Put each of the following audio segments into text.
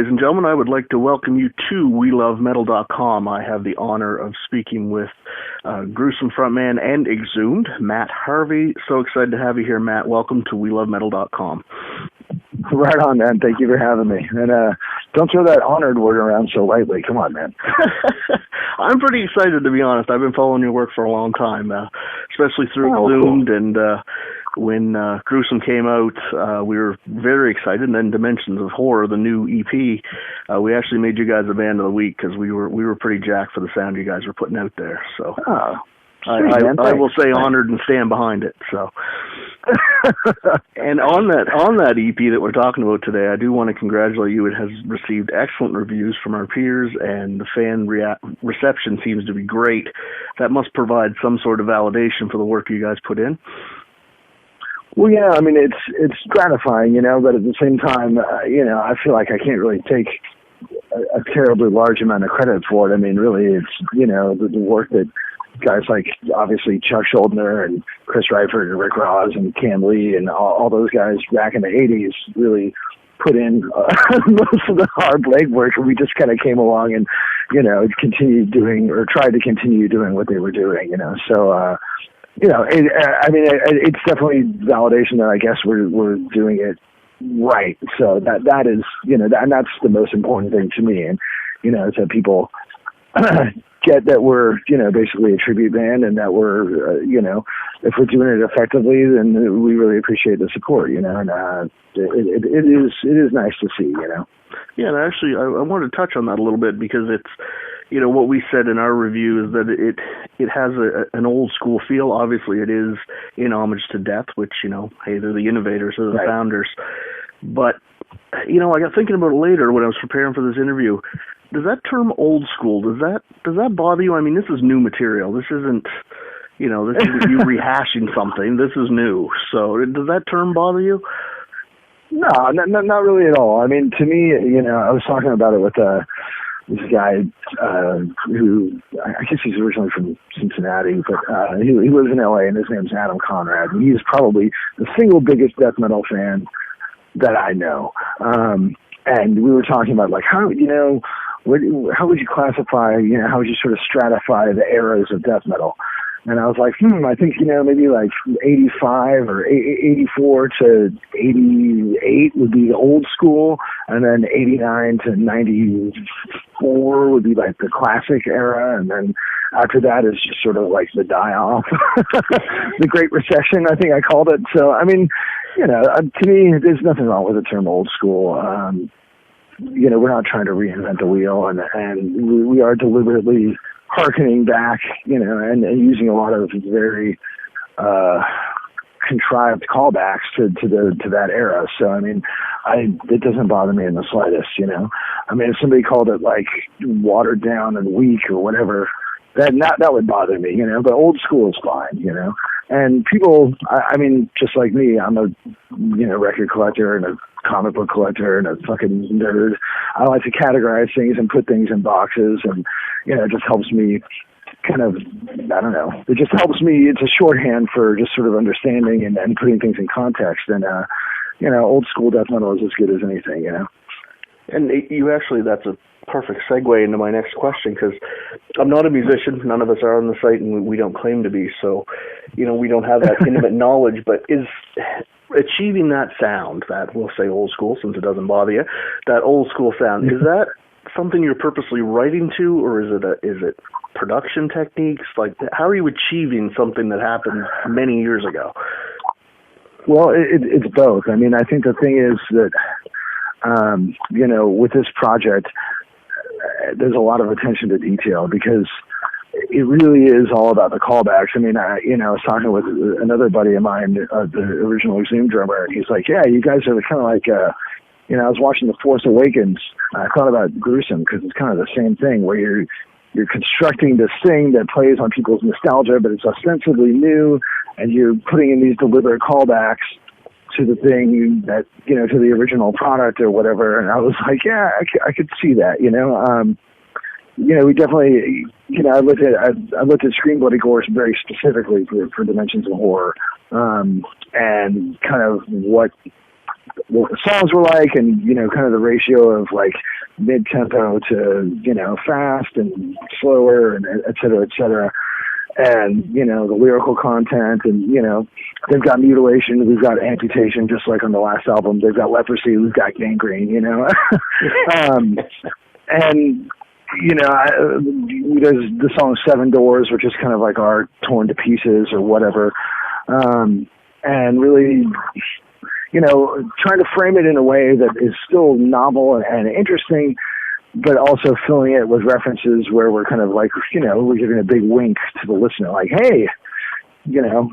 ladies and gentlemen, I would like to welcome you to WeLoveMetal.com. I have the honor of speaking with Gruesome frontman and Exhumed, Matt Harvey. So excited to have you here, Matt. Welcome to WeLoveMetal.com. Right on, man. Thank you for having me. And don't throw that honored word around so lightly. Come on, man. I'm pretty excited, to be honest. I've been following your work for a long time, especially through Exhumed. Cool. And when Gruesome came out, we were very excited. And then Dimensions of Horror, the new EP, we actually made you guys a band of the week because we were pretty jacked for the sound you guys were putting out there. So I will say honored and stand behind it. So. And on that EP that we're talking about today, I do want to congratulate you. It has received excellent reviews from our peers, and the fan reception seems to be great. That must provide some sort of validation for the work you guys put in. Well, yeah, I mean, it's gratifying, but at the same time, I feel like I can't really take a terribly large amount of credit for it. I mean, really, it's, the work that guys like, obviously, Chuck Schuldiner and Chris Reifert and Rick Ross and Cam Lee and all those guys back in the 80s really put in most of the hard legwork, and we just kind of came along and, continued doing or tried to continue doing what they were doing, So, it's definitely validation that I guess we're doing it right. So that is, and that's the most important thing to me. And, is that people get that we're, basically a tribute band, and that we're, if we're doing it effectively, then we really appreciate the support, and it is nice to see, Yeah, and actually, I wanted to touch on that a little bit because it's, what we said in our review is that it has an old school feel. Obviously, it is in homage to Death, which, hey, they're the innovators, they're the founders. But, I got thinking about it later when I was preparing for this interview. Does that term old school, does that bother you? I mean, this is new material. This isn't, this isn't you rehashing something. This is new. So does that term bother you? No, not really at all. I mean, to me, I was talking about it with this guy who, I guess he's originally from Cincinnati, but he lives in LA, and his name's Adam Conrad. And he is probably the single biggest death metal fan that I know. And we were talking about, like, how would you classify, how would you sort of stratify the eras of death metal? And I was like, I think, maybe like 85 or 84 to 88 would be the old school. And then 89 to 94 would be like the classic era. And then after that is just sort of like the die-off, the Great Recession, I think I called it. So, I mean, to me, there's nothing wrong with the term old school. We're not trying to reinvent the wheel, and we are deliberately hearkening back, and using a lot of very contrived callbacks to that era. So, I mean, it doesn't bother me in the slightest, I mean, if somebody called it like watered down and weak or whatever, that would bother me, but old school is fine, And people, I mean, just like me, I'm a, record collector and a comic book collector and a fucking nerd. I like to categorize things and put things in boxes, and, it just helps me kind of, I don't know, it just helps me, it's a shorthand for just sort of understanding and putting things in context. And, old school death metal is as good as anything, And you actually, that's a perfect segue into my next question, because I'm not a musician. None of us are on the site, and we don't claim to be. So, we don't have that intimate knowledge. But is achieving that sound, that we'll say old school, since it doesn't bother you, that old school sound, is that something you're purposely writing to, or is it production techniques? Like, how are you achieving something that happened many years ago? Well, it's both. I mean, I think the thing is that, with this project, there's a lot of attention to detail, because it really is all about the callbacks. I mean, I was talking with another buddy of mine, the original Exhumed drummer, and he's like, yeah, you guys are kind of like, I was watching The Force Awakens. I thought about Gruesome, because it's kind of the same thing, where you're constructing this thing that plays on people's nostalgia, but it's ostensibly new, and you're putting in these deliberate callbacks to the thing that, to the original product or whatever. And I was like, yeah, I could see that, we definitely, I looked at Scream Bloody Gore very specifically for Dimensions of Horror, and kind of what what the songs were like, and kind of the ratio of like mid-tempo to fast and slower, and et cetera, and the lyrical content, and they've got mutilation, we've got amputation, just like on the last album. They've got leprosy, we've got gangrene. And there's the song Seven Doors, which is kind of like our Torn to Pieces or whatever, and really trying to frame it in a way that is still novel and interesting, but also filling it with references where we're kind of like, we're giving a big wink to the listener, like, hey, you know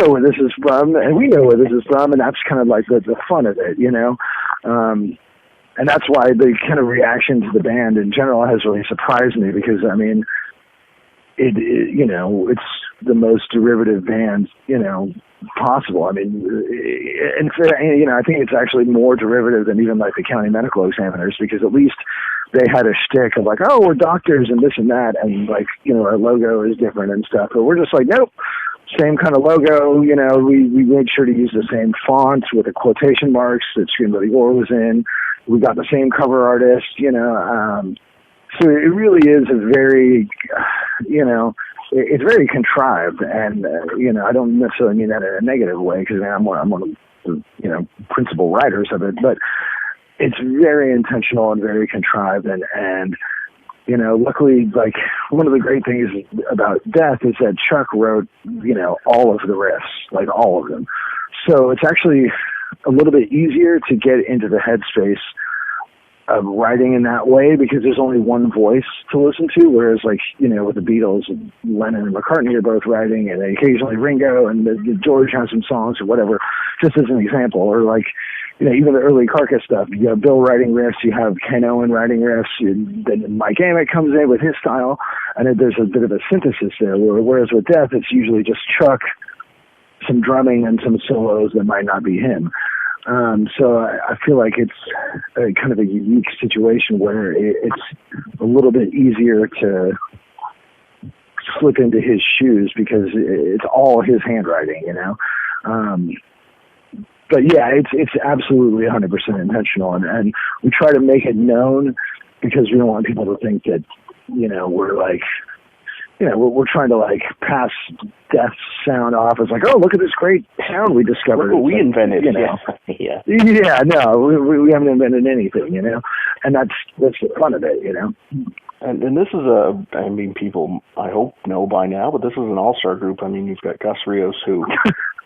where this is from, and we know where this is from, and that's kind of like the fun of it, and that's why the kind of reaction to the band in general has really surprised me, because I mean, it's the most derivative band, possible. I mean, and I think it's actually more derivative than even like the county medical examiners, because at least they had a shtick of like, oh, we're doctors and this and that, and like, our logo is different and stuff. But we're just like, nope, same kind of logo. We made sure to use the same font with the quotation marks that Screaming Bloody Gore was in. We got the same cover artist, so it really is a very, it's very contrived, and I don't necessarily mean that in a negative way, because I'm one of the principal writers of it, but it's very intentional and very contrived, and luckily, like, one of the great things about Death is that Chuck wrote all of the riffs, like all of them, so it's actually a little bit easier to get into the headspace of writing in that way, because there's only one voice to listen to, whereas like, with the Beatles, Lennon and McCartney are both writing, and occasionally Ringo, and George has some songs or whatever, just as an example. Or like, even the early Carcass stuff, you have Bill writing riffs, you have Ken Owen writing riffs, then Mike Amick comes in with his style, and there's a bit of a synthesis there, whereas with Death, it's usually just Chuck, some drumming, and some solos that might not be him. So I feel like it's a kind of a unique situation where it's a little bit easier to slip into his shoes, because it's all his handwriting, but yeah, it's absolutely 100% intentional, and we try to make it known, because we don't want people to think that, we're like, we're trying to like pass Death's sound off as like, oh, look at this great sound we discovered. Look what we invented. Yeah, no, we haven't invented anything, and that's the fun of it, And this is people I hope know by now, but this is an all-star group. I mean, you've got Gus Rios, who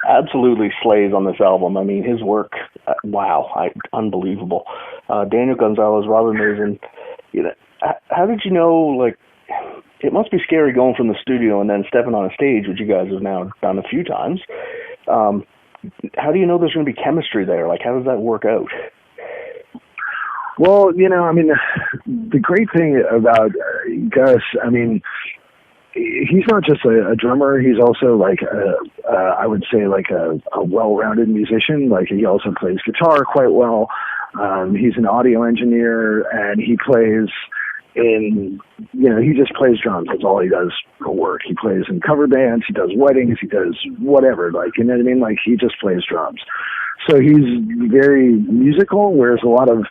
absolutely slays on this album. I mean, his work, unbelievable. Daniel Gonzalez, Robert Mason. How did you know, like, it must be scary going from the studio and then stepping on a stage, which you guys have now done a few times. How do you know there's going to be chemistry there? Like, how does that work out? Well, the great thing about Gus, I mean, he's not just a drummer. He's also like I would say like a well-rounded musician. Like, he also plays guitar quite well. He's an audio engineer, and he plays he just plays drums. That's all he does for work. He plays in cover bands, he does weddings, he does whatever, like, you know what I mean? Like, he just plays drums. So he's very musical, whereas a lot of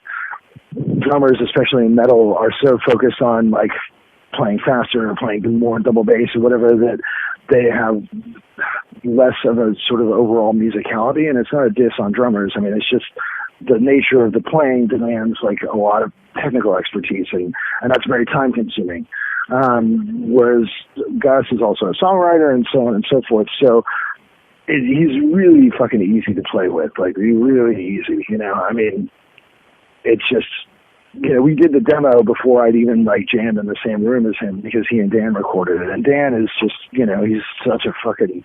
drummers, especially in metal, are so focused on like playing faster or playing more double bass or whatever, that they have less of a sort of overall musicality. And it's not a diss on drummers. I mean, it's just the nature of the playing demands like a lot of technical expertise, and that's very time consuming. Whereas Gus is also a songwriter and so on and so forth. So he's really fucking easy to play with, like really easy, I mean, it's just, we did the demo before I'd even like jammed in the same room as him, because he and Dan recorded it. And Dan is just, he's such a fucking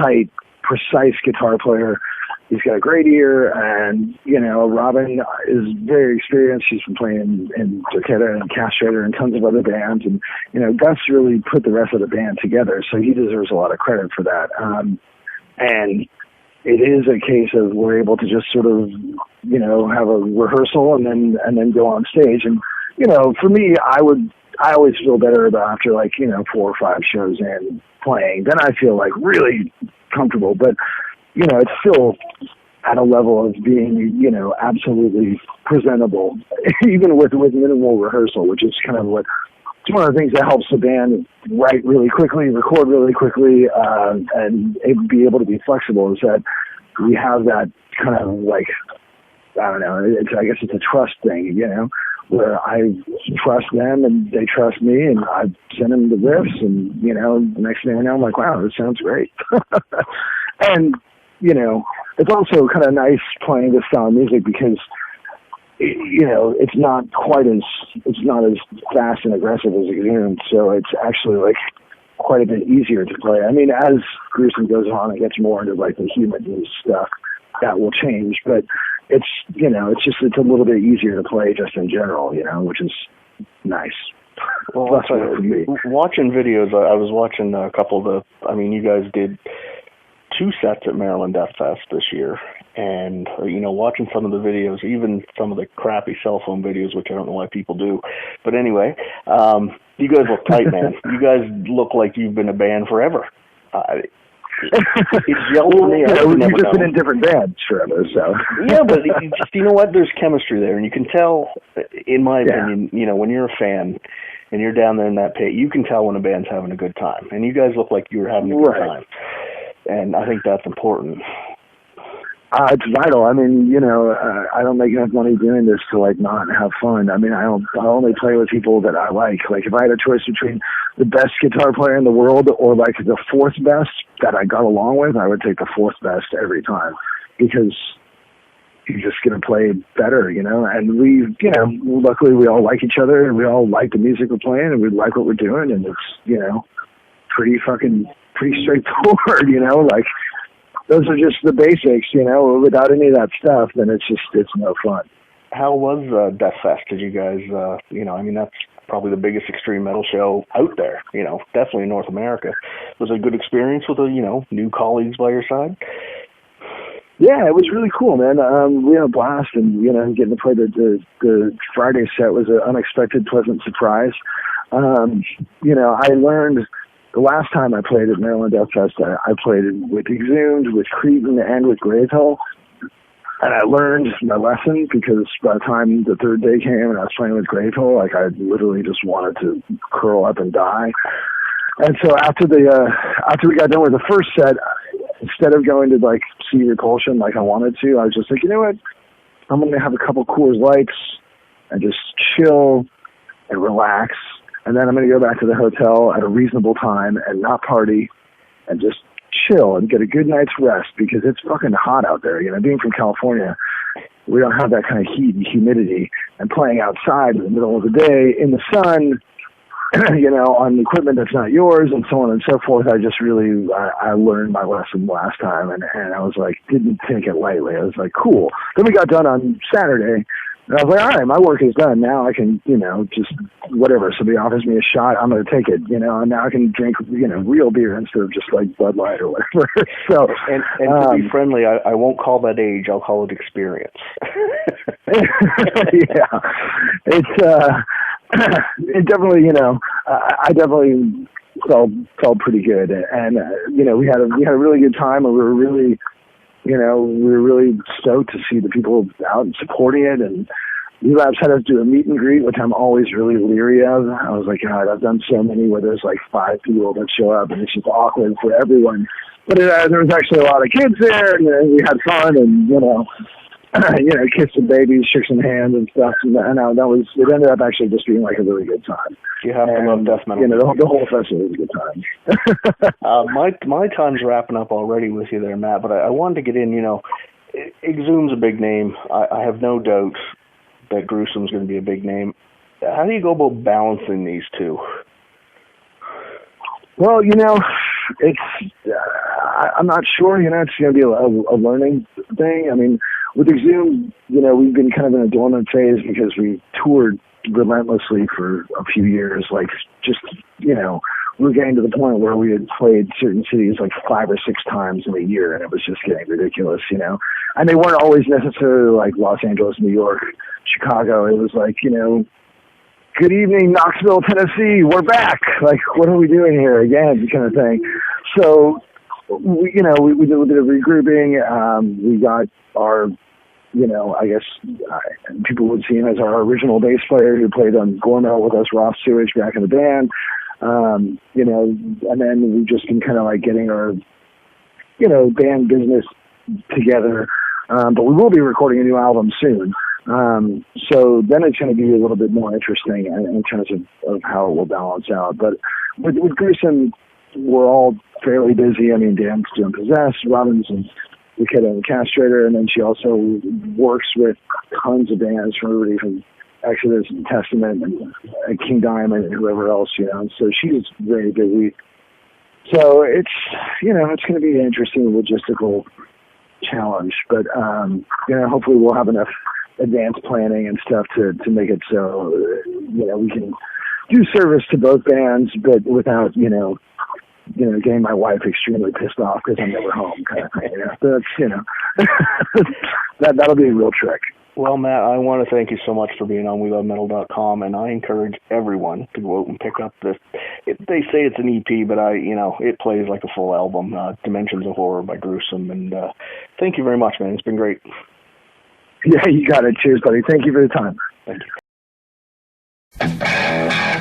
tight, precise guitar player. He's got a great ear, and, Robin is very experienced. She's been playing in Torqueda and Castrator and tons of other bands. And, Gus really put the rest of the band together, so he deserves a lot of credit for that. And it is a case of we're able to just sort of, have a rehearsal and then go on stage. And, for me, I always feel better about after 4 or 5 shows in playing. Then I feel like really comfortable, but, it's still at a level of being, you know, absolutely presentable, even with minimal rehearsal, which is kind of what, it's one of the things that helps the band write really quickly, record really quickly, and be able to be flexible, is that we have that kind of like, I don't know, I guess it's a trust thing, you know, where I trust them and they trust me, and I send them the riffs, and, you know, the next thing I know, I'm like, wow, this sounds great. And, you know, it's also kind of nice playing this style of music because, you know, it's not as fast and aggressive as Exhumed, so it's actually like quite a bit easier to play. I mean, as Gruesome goes on, it gets more into like the human stuff. That will change, but it's, you know, it's a little bit easier to play just in general, you know, which is nice. Well, that's watching videos, I was watching a couple of you guys did 2 sets at Maryland Deathfest this year, and, you know, watching some of the videos, even some of the crappy cell phone videos, which I don't know why people do, but anyway, you guys look tight, man. You guys look like you've been a band forever. It gelled for me. You've just been in different bands forever, so. Yeah, but you know what? There's chemistry there, and you can tell, in my opinion, you know, when you're a fan and you're down there in that pit, you can tell when a band's having a good time, and you guys look like you were having a good time, and I think that's important. It's vital. I mean, you know, I don't make enough money doing this to like not have fun. I mean, I only play with people that I like. Like if I had a choice between the best guitar player in the world or like the 4th best that I got along with, I would take the 4th best every time, because you're just going to play better, you know. And we, you know, luckily we all like each other, and we all like the music we're playing, and we like what we're doing, and it's, you know, pretty straightforward, you know, like. Those are just the basics, you know. Without any of that stuff, then it's no fun. How was Deathfest? Did you guys, you know, I mean, that's probably the biggest extreme metal show out there, you know, definitely in North America. Was it a good experience with, you know, new colleagues by your side? Yeah, it was really cool, man. We had a blast, and, you know, getting to play the Friday set was an unexpected, pleasant surprise. You know, I learned. The last time I played at Maryland Deathfest, I played with Exhumed, with Cretan, and with Gravehill. And I learned my lesson, because by the time the 3rd day came and I was playing with Gravehill, like I literally just wanted to curl up and die. And so after we got done with the first set, instead of going to like see Repulsion like I wanted to, I was just like, you know what? I'm going to have a couple Coors Lights and just chill and relax. And then I'm going to go back to the hotel at a reasonable time and not party and just chill and get a good night's rest, because it's fucking hot out there. You know, being from California, we don't have that kind of heat and humidity, and playing outside in the middle of the day in the sun, you know, on equipment that's not yours, and so on and so forth. I just really, I learned my lesson last time, and I was like, didn't take it lightly. I was like, cool. Then we got done on Saturday. And I was like, all right, my work is done. Now I can, you know, just whatever. Somebody offers me a shot, I'm going to take it, you know, and now I can drink, you know, real beer instead of just like Bud Light or whatever. So, and to be friendly, I won't call that age. I'll call it experience. Yeah. It definitely, you know, I definitely felt pretty good. And, you know, we had a really good time, and we were really stoked to see the people out and supporting it. And Relapse had us do a meet and greet, which I'm always really leery of. I was like, God, I've done so many where there's like 5 people that show up, and it's just awkward for everyone. But there was actually a lot of kids there, and we had fun, and, you know, kissed some babies, shook some hands and stuff. And it ended up actually just being like a really good time. You have to love death metal. You know, the whole festival was a good time. My time's wrapping up already with you there, Matt, but I wanted to get in, you know, Exhumed's a big name. I have no doubt that Gruesome's going to be a big name. How do you go about balancing these two? Well, you know, it's I'm not sure. You know, it's going to be a learning thing. I mean, with Exhumed, you know, we've been kind of in a dormant phase because we toured relentlessly for a few years. Like, just, you know, we were getting to the point where we had played certain cities like 5 or 6 times in a year, and it was just getting ridiculous, you know. And they weren't always necessarily like Los Angeles, New York, Chicago. It was like, you know, good evening, Knoxville, Tennessee, we're back. Like, what are we doing here again, kind of thing. So we did a bit of regrouping. We got our, I guess people would see him as our original bass player who played on Gormel with us, Ross Sewage, back in the band. And then we've just been kind of like getting our, band business together. But we will be recording a new album soon. So then it's going to be a little bit more interesting in terms of how it will balance out. But with Gruesome, we're all fairly busy. I mean, Dan's doing Possess, Robin's and the kid on the Castrator, and then she also works with tons of bands from everybody from Exodus and Testament and King Diamond and whoever else, So she's very busy. So it's, it's going to be an interesting logistical challenge, but hopefully we'll have enough advanced planning and stuff to make it so we can do service to both bands, but without getting my wife extremely pissed off because I'm never home, kind of thing. That's that'll be a real trick. Well, Matt, I want to thank you so much for being on WeLoveMetal.com, and I encourage everyone to go out and pick up this. They say it's an EP, but it plays like a full album, Dimensions of Horror by Gruesome, and thank you very much, man. It's been great. Yeah, you got it. Cheers, buddy. Thank you for the time. Thank you.